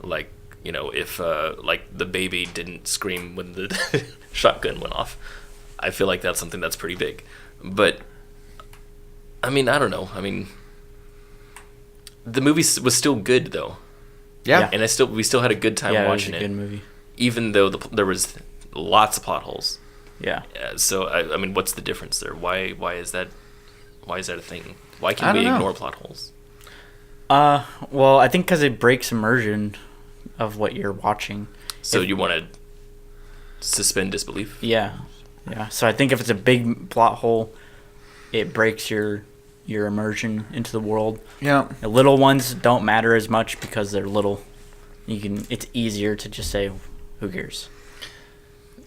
S2: like, if like the baby didn't scream when the shotgun went off. I feel like that's something that's pretty big. But I mean, I don't know. I mean, the movie was still good though.
S3: Yeah.
S2: And we still had a good time watching it.
S4: Good movie.
S2: Even though there was lots of plot holes.
S4: Yeah.
S2: So I mean, what's the difference there? Why is that a thing? Why can we ignore plot holes?
S4: Well, I think because it breaks immersion of what you're watching.
S2: So you want to suspend disbelief?
S4: Yeah. So I think if it's a big plot hole, it breaks your immersion into the world.
S3: Yeah.
S4: The little ones don't matter as much because they're little. It's easier to just say, who cares?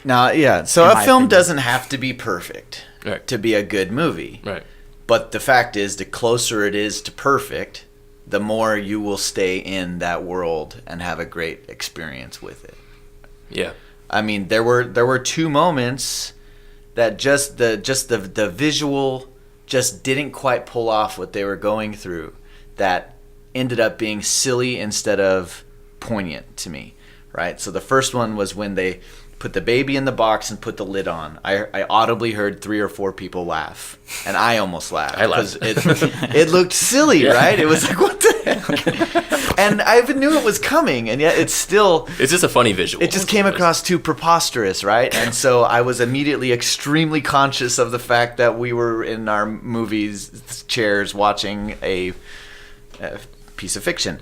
S3: Now, yeah. So a film
S4: opinion.
S3: doesn't have to be perfect
S2: Right.
S3: to be a good movie.
S2: Right.
S3: But the fact is, the closer it is to perfect, the more you will stay in that world and have a great experience with it.
S2: Yeah.
S3: I mean, there were two moments that just the visual just didn't quite pull off what they were going through, that ended up being silly instead of poignant to me, right? So the first one was when they put the baby in the box and put the lid on. I audibly heard 3 or 4 people laugh, and I almost laughed.
S2: I laughed.
S3: It looked silly, right? It was like, what the heck? And I even knew it was coming, and yet it's
S2: just a funny visual.
S3: It just came across too preposterous, right? And so I was immediately extremely conscious of the fact that we were in our movies chairs watching a piece of fiction.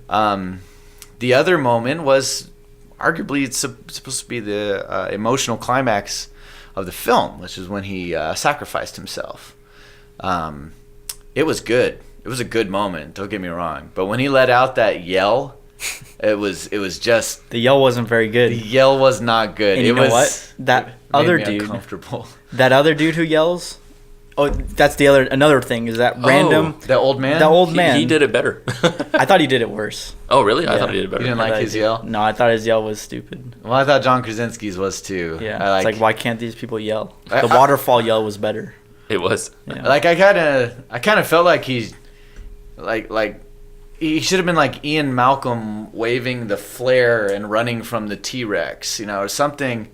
S3: The other moment was arguably it's supposed to be the emotional climax of the film, which is when he sacrificed himself. It was good. It was a good moment. Don't get me wrong. But when he let out that yell, it was just
S4: the yell wasn't very good.
S3: The yell was not good.
S4: And you know what? That other dude,
S3: uncomfortable.
S4: That other dude who yells. Oh, that's another thing. Is that random?
S3: The old man.
S4: The old man.
S2: He did it better.
S4: I thought he did it worse.
S2: Oh, really? I thought he did it better.
S3: You didn't like his yell?
S4: No, I thought his yell was stupid.
S3: Well, I thought John Krasinski's was too.
S4: Yeah, it's like, why can't these people yell? The
S3: I-
S4: waterfall yell was better.
S2: It was.
S4: Yeah.
S3: Like I kind of felt like he should have been like Ian Malcolm waving the flare and running from the T-Rex, or something.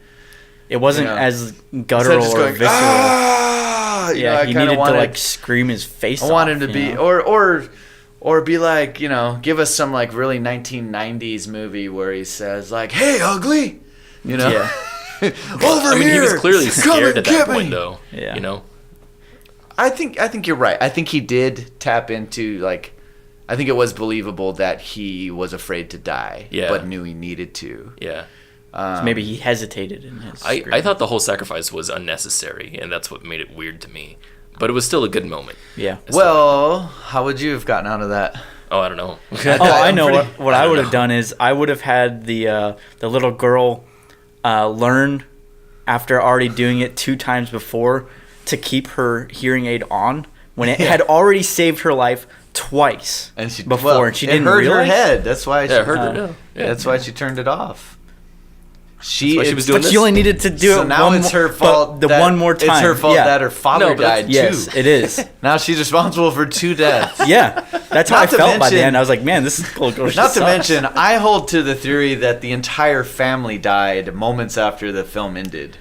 S4: It wasn't as guttural
S3: just
S4: or
S3: going,
S4: visceral.
S3: Ah!
S4: Yeah, he needed to like scream his face off.
S3: I wanted him to be, or be like, give us some like really 1990s movie where he says like, "Hey, ugly,"
S4: Yeah.
S3: over here.
S2: He was clearly
S3: Come
S2: scared
S3: and
S2: at
S3: get
S2: that point,
S3: me.
S2: though.
S4: Yeah.
S3: I think you're right. I think he did tap into like, I think it was believable that he was afraid to die, but knew he needed to.
S2: Yeah.
S4: So maybe he hesitated in his.
S2: I thought the whole sacrifice was unnecessary, and that's what made it weird to me. But it was still a good moment.
S4: Yeah.
S3: Well, how would you have gotten out of that?
S2: Oh, I don't know.
S4: I know what I would have done is I would have had the little girl learn after already doing it 2 times before to keep her hearing aid on when it had already saved her life twice and she didn't
S3: hurt
S4: realize.
S3: her head. That's why.
S2: It hurt her.
S3: Yeah, that's why she turned it off. She
S2: was doing
S4: But
S2: this.
S4: she only needed to do
S3: So
S4: it
S3: now
S4: one
S3: it's
S4: more,
S3: her fault.
S4: but one more time.
S3: It's her fault that her father
S2: No, but
S3: died too.
S4: Yes, it is.
S3: Now she's responsible for 2 deaths.
S4: Yeah, that's how
S3: Not
S4: I
S3: to
S4: felt by the
S3: mention-
S4: end. I was like, man, this is cool.
S3: Not to mention, I hold to the theory that the entire family died moments after the film ended.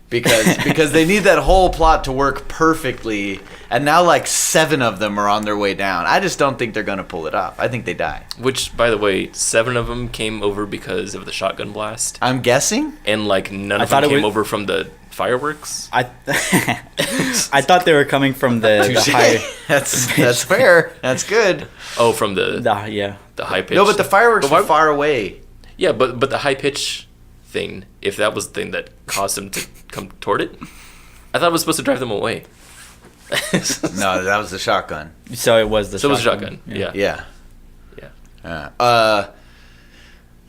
S3: Because they need that whole plot to work perfectly, and now like 7 of them are on their way down. I just don't think they're gonna pull it off. I think they die.
S2: Which, by the way, 7 of them came over because of the shotgun blast,
S3: I'm guessing.
S2: and like none of
S4: thought
S2: them
S4: it
S2: came
S4: was-
S2: over from the fireworks.
S4: I thought they were coming from the
S3: Touche.
S4: high.
S3: That's fair. That's good.
S2: Oh, from the
S4: Yeah.
S2: high pitch.
S3: No, but the fireworks
S2: But why-
S3: were far away.
S2: Yeah, but the high pitch thing, if that was the thing that caused them to come toward it, I thought it was supposed to drive them away.
S3: No, that was the shotgun.
S4: So it was the.
S2: So it was a
S4: shotgun.
S2: shotgun. Yeah.
S3: Yeah.
S2: Yeah.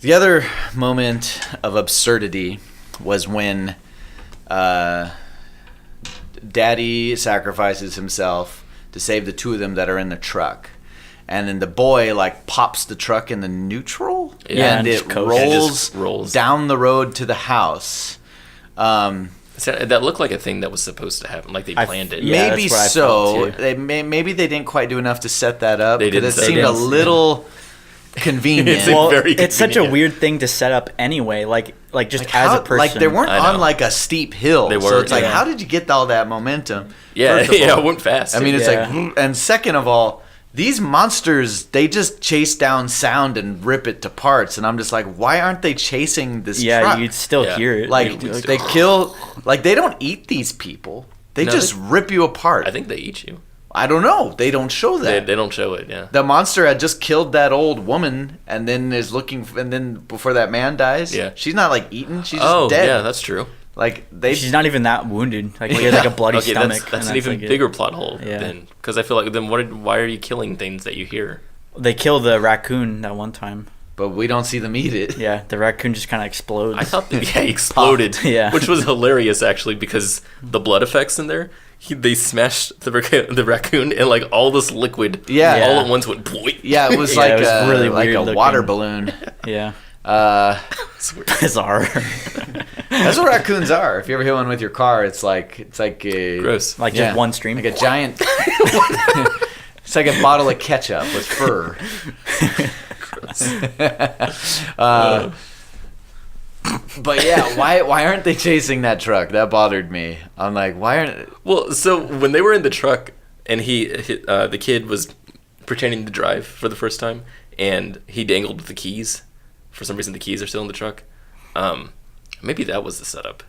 S3: The other moment of absurdity was when Daddy sacrifices himself to save the 2 of them that are in the truck. And then the boy like pops the truck in the neutral,
S2: Yeah,
S3: and
S4: and
S3: it
S4: just coasts.
S2: And it
S3: rolls,
S2: just rolls.
S3: down the road to the house.
S2: That looked like a thing that was supposed to happen, like they planned it.
S4: Yeah,
S3: Maybe
S4: that's what I
S3: so.
S4: felt, too.
S3: Maybe they didn't quite do enough to set that up.
S2: They didn't
S3: because it
S2: set
S3: seemed
S2: it
S3: a
S2: up.
S3: little convenient.
S2: It's
S4: Well,
S2: very
S4: it's such a
S2: convenient.
S4: weird thing to set up anyway. Like just
S3: Like,
S4: as
S3: how-
S4: a person.
S3: like they weren't
S2: I
S3: on
S2: know.
S3: like a steep hill.
S2: They
S3: So
S2: weren't,
S3: it's like,
S2: yeah.
S3: how did you get all that momentum?
S2: Yeah,
S3: First of
S2: yeah,
S3: all.
S2: it went fast.
S3: I mean, it's
S4: Yeah.
S3: like, and second of all, these monsters, they just chase down sound and rip it to parts. And I'm just like, why aren't they chasing this
S4: Yeah,
S3: truck?
S4: you'd still
S2: Yeah.
S4: hear it.
S3: Like,
S4: You'd-
S3: they kill, like, they don't eat these people. They
S2: No,
S3: just rip you apart.
S2: I think they eat you.
S3: I don't know. They don't show
S2: They,
S3: that.
S2: they don't show it. Yeah.
S3: The monster had just killed that old woman, and then is looking, and then before that man dies,
S2: Yeah.
S3: she's not like eaten. She's just
S2: Oh,
S3: dead.
S2: yeah, that's true.
S3: Like they,
S4: She's not even that wounded. Like she has like a bloody
S2: Okay,
S4: stomach.
S2: that's
S4: and
S2: an even
S4: like it.
S2: bigger plot hole.
S4: Yeah.
S2: Then, because I feel like then why are you killing things that you hear?
S4: They kill the raccoon that one time.
S3: but we don't see them eat it.
S4: Yeah, the raccoon just kind of explodes.
S2: I thought that he exploded.
S4: Yeah.
S2: Which was hilarious actually because the blood effects in there. They smashed the raccoon and like all this liquid.
S3: Yeah.
S2: All at once went. Boing.
S3: Yeah, it was
S4: Yeah,
S3: like
S4: it was
S3: a,
S4: really
S3: like
S4: weird
S3: a
S4: looking.
S3: water balloon.
S4: Yeah,
S3: That's
S4: bizarre.
S3: what raccoons are. If you ever hit one with your car, it's like
S2: Gross.
S4: Like
S3: yeah,
S4: just one stream.
S3: like a giant. It's like a bottle of ketchup with fur. But yeah, why aren't they chasing that truck? That bothered me. I'm like, why aren't?
S2: Well, so when they were in the truck and the kid was pretending to drive for the first time and he dangled with the keys. For some reason, the keys are still in the truck. Maybe that was the setup.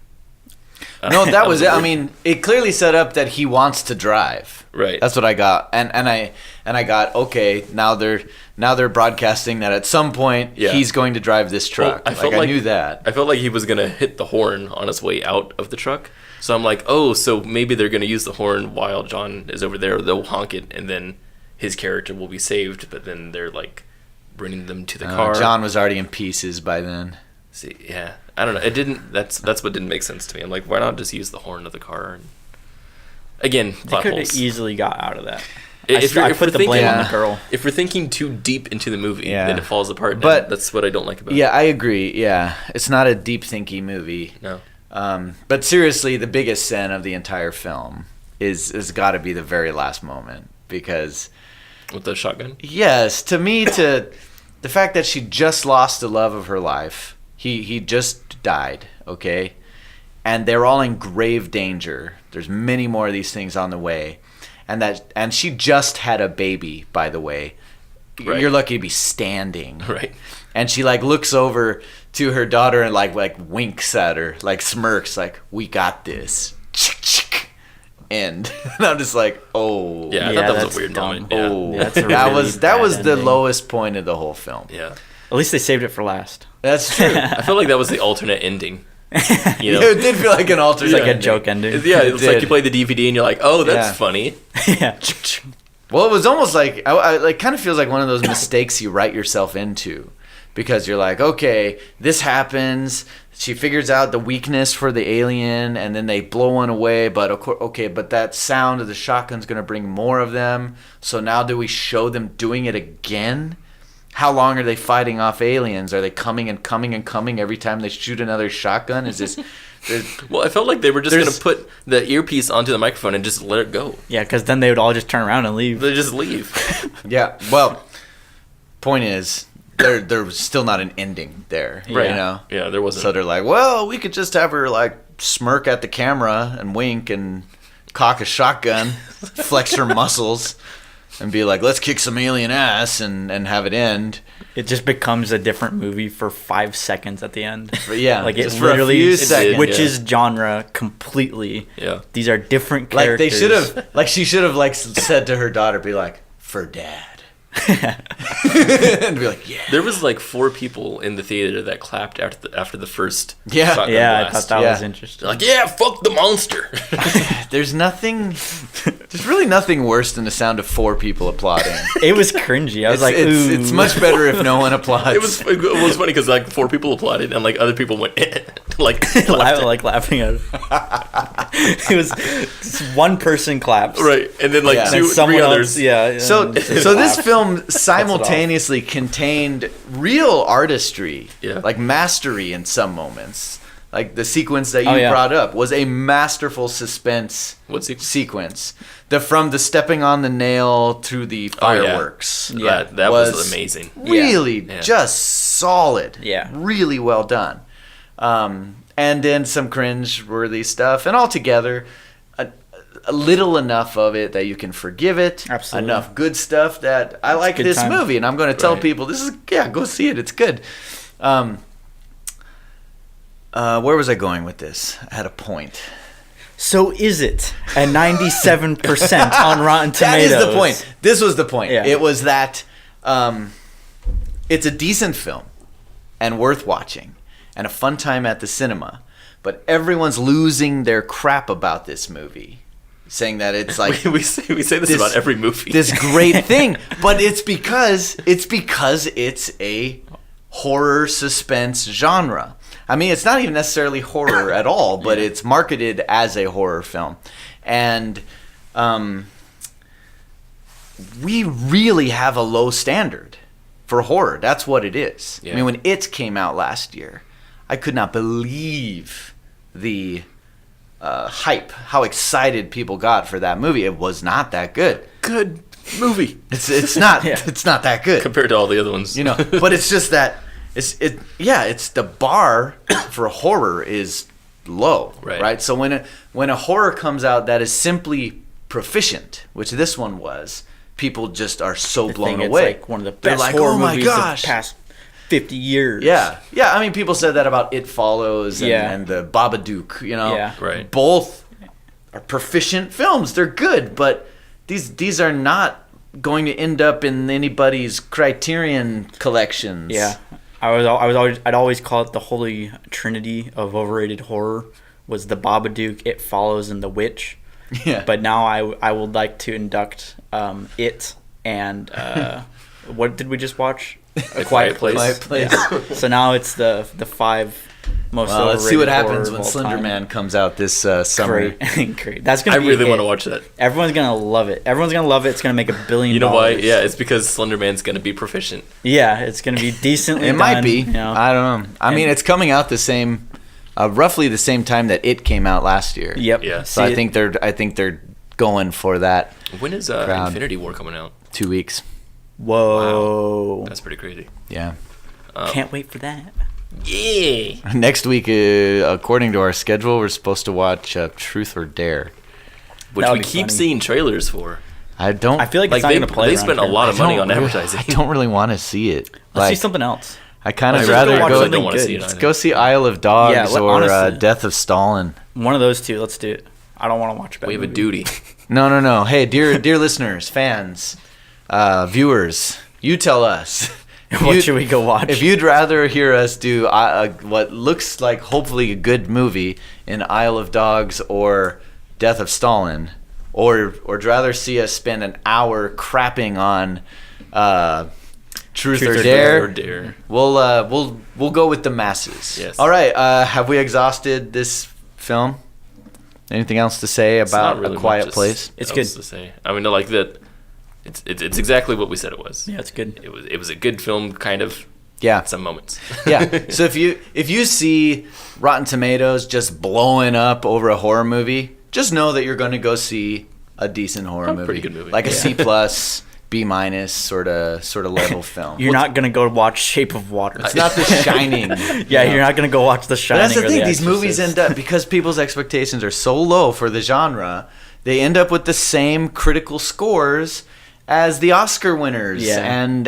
S3: No, that was it. I
S2: weird-
S3: mean, it clearly set up that he wants to drive.
S2: Right.
S3: That's what I got, and I got okay. Now they're broadcasting that at some point
S2: Yeah.
S3: he's going to drive this truck.
S2: Well,
S3: I knew that.
S2: I felt like he was gonna hit the horn on his way out of the truck. So I'm like, oh, so maybe they're gonna use the horn while John is over there. They'll honk it, and then his character will be saved. But then they're like bringing them to the car.
S3: John was already in pieces by then.
S2: See, yeah, I don't know. It didn't. That's what didn't make sense to me. I'm like, why not just use the horn of the car? And again,
S4: They
S2: plot
S4: could have
S2: holes.
S4: easily got out of that.
S2: If
S4: I
S2: you're
S4: put the blame on
S3: Yeah.
S4: the girl.
S2: If we're thinking too deep into the movie,
S3: Yeah.
S2: then it falls apart.
S3: But-
S2: And that's what I don't like about
S3: Yeah,
S2: it.
S3: I agree. Yeah, it's not a deep thinking movie.
S2: No.
S3: But seriously, the biggest sin of the entire film is got to be the very last moment because
S2: With the shotgun.
S3: yes, to me, the fact that she just lost the love of her life. He just died, okay? And they're all in grave danger. There's many more of these things on the way. And she just had a baby, by the way.
S2: Right.
S3: You're lucky to be standing.
S2: Right.
S3: And she like looks over to her daughter and like winks at her, like smirks, like, we got this. And I'm just like, oh.
S2: Yeah, I
S4: Yeah,
S2: thought that was
S4: that's
S2: a weird
S4: dumb.
S2: moment. Yeah.
S3: Oh,
S4: Yeah, that's a
S3: that
S4: really
S3: was
S4: bad
S3: the
S4: ending.
S3: lowest point of the whole film.
S2: Yeah.
S4: At least they saved it for last.
S3: That's true.
S2: I feel like that was the alternate ending. You know?
S3: It did feel like an alternate.
S4: It's like a
S3: ending.
S4: joke ending.
S2: Yeah, it's like
S3: did.
S2: you play the DVD and you're like, oh, that's
S3: Yeah.
S2: funny.
S4: Yeah.
S3: Well, it was almost like I like kind of feels like one of those mistakes you write yourself into, because you're like, okay, this happens. She figures out the weakness for the alien, and then they blow one away. But of course, okay, but that sound of the shotgun's gonna bring more of them. So now do we show them doing it again? how long are they fighting off aliens? Are they coming and coming and coming every time they shoot another shotgun? Is this...
S2: Well, I felt like they were just going to put the earpiece onto the microphone and just let it go.
S4: Yeah, because then they would all just turn around and leave.
S2: They just leave.
S3: Yeah, well, point is, there's still not an ending there,
S2: Right.
S3: you know?
S2: Yeah, there wasn't.
S3: So they're like, well, we could just have her, like, smirk at the camera and wink and cock a shotgun, flex her muscles, and be like, let's kick some alien ass and have it end.
S4: It just becomes a different movie for 5 seconds at the end.
S3: But yeah,
S4: like
S3: just
S4: it
S3: for a
S4: literally
S3: few seconds.
S4: switches genre completely.
S2: Yeah.
S4: These are different
S3: Like
S4: characters.
S3: they should have, like she should have, like said to her daughter, be like, for dad. And be like, yeah.
S2: There was like 4 people in the theater that clapped after the first
S3: Yeah.
S2: shotgun
S4: Yeah, I
S2: blast.
S4: thought that
S3: Yeah.
S4: was interesting.
S2: They're like, yeah, fuck the monster.
S3: There's really nothing worse than the sound of 4 people applauding.
S4: It was cringy. I was like,
S3: it's,
S4: ooh.
S3: it's much better if no one applauds.
S2: it was funny because like 4 people applauded and like other people went like
S4: like laughing at it. It was just one person claps.
S2: right, and then like
S3: Yeah.
S4: And
S2: 2,
S4: someone
S2: 3
S4: else,
S2: others.
S4: yeah.
S3: So
S4: and they
S3: this
S4: laugh.
S3: film simultaneously contained real artistry,
S2: Yeah.
S3: like mastery in some moments. Like the sequence that you
S4: Oh, yeah.
S3: brought up was a masterful suspense
S2: What sequence?
S3: sequence. From the stepping on the nail to the fireworks.
S4: Yeah.
S2: That was amazing.
S3: Really
S2: Yeah.
S3: just solid.
S4: Yeah.
S3: Really well done. And then some cringe-worthy stuff. And altogether, a little enough of it that you can forgive it.
S4: Absolutely.
S3: Enough good stuff that I like
S4: good
S3: this
S4: time.
S3: movie. And I'm going to tell
S2: Right.
S3: people, go see it. It's good. Where was I going with this? I had a point.
S4: So is it a 97% on Rotten Tomatoes?
S3: That is the point. This was the point.
S4: Yeah.
S3: It was that it's a decent film and worth watching and a fun time at the cinema, but everyone's losing their crap about this movie, saying that it's like
S2: we say this about every movie.
S3: this great thing, but it's because it's a horror suspense genre. I mean, it's not even necessarily horror at all, but it's marketed as a horror film. And we really have a low standard for horror. That's what it is.
S2: Yeah.
S3: I mean, when It came out last year, I could not believe the hype, how excited people got for that movie. It was not that good.
S2: Good movie
S3: It's not
S4: Yeah.
S3: it's not that good.
S2: compared to all the other ones.
S3: You know, but it's just that it's the bar for horror is low,
S2: Right.
S3: So when a horror comes out that is simply proficient, which this one was, people just are so blown
S4: It's
S3: away.
S4: like one of the
S3: They're
S4: best
S3: like,
S4: horror
S3: "Oh my
S4: movies
S3: gosh."
S4: of the past 50 years.
S3: Yeah. I mean, people said that about It Follows and,
S4: Yeah.
S3: and the Babadook. You know,
S4: Yeah.
S2: Right.
S3: Both are proficient films. They're good, but these are not going to end up in anybody's Criterion collections.
S4: Yeah. I'd always call it the holy trinity of overrated horror was the Babadook, It Follows, and The Witch.
S3: Yeah.
S4: But now I would like to induct It and what did we just watch?
S2: A Quiet Place.
S3: Quiet Place.
S4: Yeah. So now it's the 5 most
S3: Well,
S4: overrated
S3: let's see what
S4: horror
S3: happens
S4: of
S3: when
S4: all
S3: Slender
S4: time.
S3: Man comes out this summer.
S4: Great. Great. That's gonna
S2: I
S4: be
S2: really
S4: a
S2: want to
S4: hit.
S2: watch that.
S4: Everyone's gonna love it. Everyone's gonna love it. It's gonna make $1 billion.
S2: You know why? Yeah, it's because Slender Man's gonna be proficient.
S4: Yeah, it's gonna be decently.
S3: It might
S4: done,
S3: be.
S4: You know?
S3: I don't know. I mean, it's coming out the same, roughly the same time that It came out last year.
S4: Yep.
S2: Yeah.
S3: So I think they're going for that.
S2: When is
S3: Crowd.
S2: Infinity War coming out?
S3: 2 weeks.
S4: Whoa.
S2: That's pretty crazy.
S3: Yeah.
S4: Can't wait for that.
S2: Yeah.
S3: Next week, according to our schedule, we're supposed to watch Truth or Dare.
S2: Which
S4: That would
S2: we
S4: be
S2: keep
S4: funny.
S2: seeing trailers for.
S3: I don't.
S4: I feel like
S2: Like
S4: it's not
S2: they,
S4: gonna play.
S2: they
S4: around
S2: spent a
S4: here.
S2: lot of money
S3: don't
S2: on
S3: really-
S2: advertising.
S3: I don't really want to see it.
S4: Let's see
S3: Like,
S4: something else.
S3: I kind
S2: I
S3: of
S2: really
S3: rather
S2: don't
S3: go.
S2: want to
S4: good.
S2: see it
S3: Let's
S2: either.
S3: go see Isle of Dogs
S4: Yeah,
S3: or
S4: honestly.
S3: Death of Stalin.
S4: One of those two. Let's do it. I don't want to watch a bad
S2: We have a
S4: movie.
S2: duty.
S3: No. Hey, dear listeners, fans, viewers, you tell us.
S4: What should we go watch?
S3: If you'd rather hear us do what looks like hopefully a good movie in Isle of Dogs or Death of Stalin, or rather see us spend an hour crapping on Truth or Dare,
S2: Or Dare.
S3: we'll go with the masses.
S2: Yes.
S3: All right. Have we exhausted this film? Anything else to say
S2: It's not
S3: about
S2: really
S3: A Quiet
S2: much
S3: Place?
S4: It's
S2: else
S4: good.
S2: to say. I mean, like that. It's exactly what we said it was.
S4: Yeah, it's good.
S2: It was a good film, kind of.
S3: Yeah.
S2: At some moments.
S3: Yeah. So if you see Rotten Tomatoes just blowing up over a horror movie, just know that you're going to go see a decent horror movie.
S2: Pretty good movie.
S3: Like a C+, B- sort of level film.
S4: You're not gonna go watch Shape of Water.
S3: It's not The Shining.
S4: Yeah, you're not gonna go watch The Shining.
S3: But that's the
S4: or
S3: thing.
S4: The
S3: These movies
S4: Exorcist.
S3: end up, because people's expectations are so low for the genre, they end up with the same critical scores as the Oscar winners and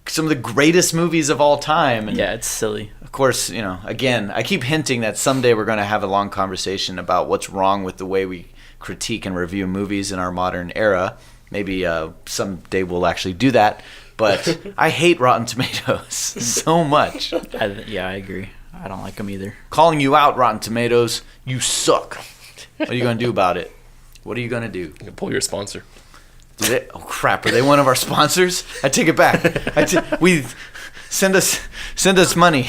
S3: some of the greatest movies of all time. And
S4: Yeah, it's silly.
S3: of course, again, I keep hinting that someday we're going to have a long conversation about what's wrong with the way we critique and review movies in our modern era. Maybe someday we'll actually do that. But I hate Rotten Tomatoes so much.
S4: I agree. I don't like them either.
S3: Calling you out, Rotten Tomatoes. You suck. What are you going to do about it? What are you going to do?
S2: You can pull your sponsor.
S3: Oh crap! Are they one of our sponsors? I take it back. We send us money.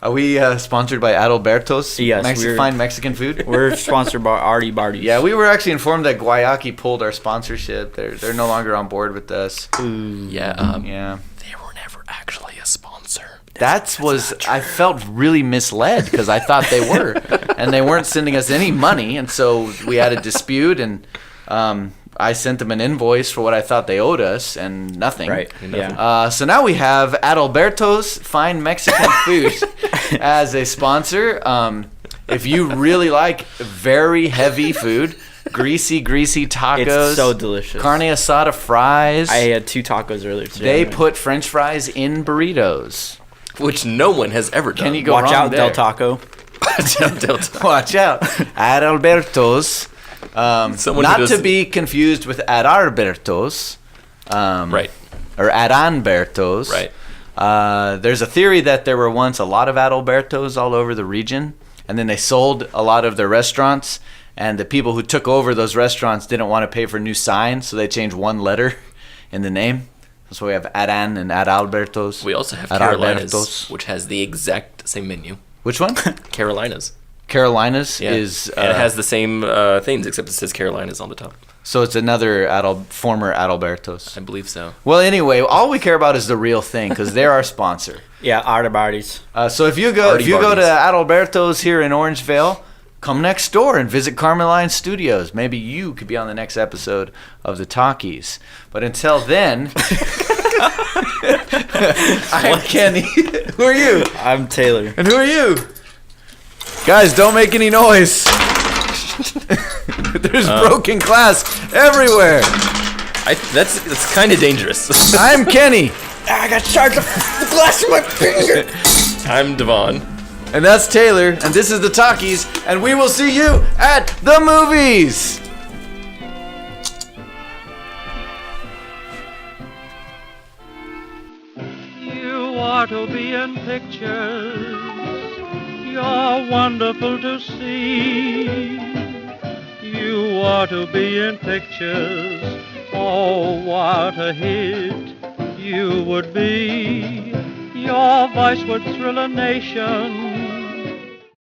S3: Are we sponsored by Adalberto's?
S4: Yes,
S3: fine Mexican food.
S4: We're sponsored by Artie Barties.
S3: Yeah, we were actually informed that Guayaki pulled our sponsorship. They're no longer on board with us.
S2: Yeah.
S3: Yeah.
S2: They were never actually a sponsor.
S3: I felt really misled because I thought they were, and they weren't sending us any money, and so we had a dispute, and I sent them an invoice for what I thought they owed us, and nothing.
S4: Right. Yeah.
S3: So now we have Adalberto's Fine Mexican Food as a sponsor. If you really like very heavy food, greasy tacos.
S4: It's so delicious.
S3: Carne asada fries.
S4: I had 2 tacos earlier today.
S3: They put French fries in burritos.
S2: Which no one has ever done.
S3: Can you go
S4: Watch
S3: wrong
S4: out,
S3: there?
S4: Del Taco.
S3: Watch out. Adalberto's.
S2: Someone
S3: Not
S2: who
S3: to be confused with Adalberto's.
S2: Right.
S3: Or Adalberto's.
S2: Right.
S3: There's a theory that there were once a lot of Adalberto's all over the region, and then they sold a lot of their restaurants, and the people who took over those restaurants didn't want to pay for new signs, so they changed one letter in the name. That's why we have Adan and Adalberto's.
S2: We also have
S3: Adalberto's.
S2: Carolina's, which has the exact same menu.
S3: Which one?
S2: Carolina's.
S3: Carolina's
S2: Yeah.
S3: is...
S2: and it has the same things, except it says Carolina's on the top.
S3: So it's another former Adalberto's.
S2: I believe so.
S3: Well, anyway, all we care about is the real thing, because they're our sponsor.
S4: Yeah, Artie Barties.
S3: So if you go to Adalberto's here in Orangevale, come next door and visit Carmeline Studios. Maybe you could be on the next episode of the Talkies. But until then, I'm Kenny. Who are you?
S4: I'm Taylor.
S3: And who are you? Guys, don't make any noise. There's broken glass everywhere.
S2: That's kind of dangerous.
S3: I'm Kenny.
S4: I got charged the glass in my finger.
S2: I'm Devon.
S3: And that's Taylor. And this is the Talkies. And we will see you at the movies.
S1: You ought to be in pictures. You're wonderful to see. You ought to be in pictures. Oh, what a hit you would be. Your voice would thrill a nation.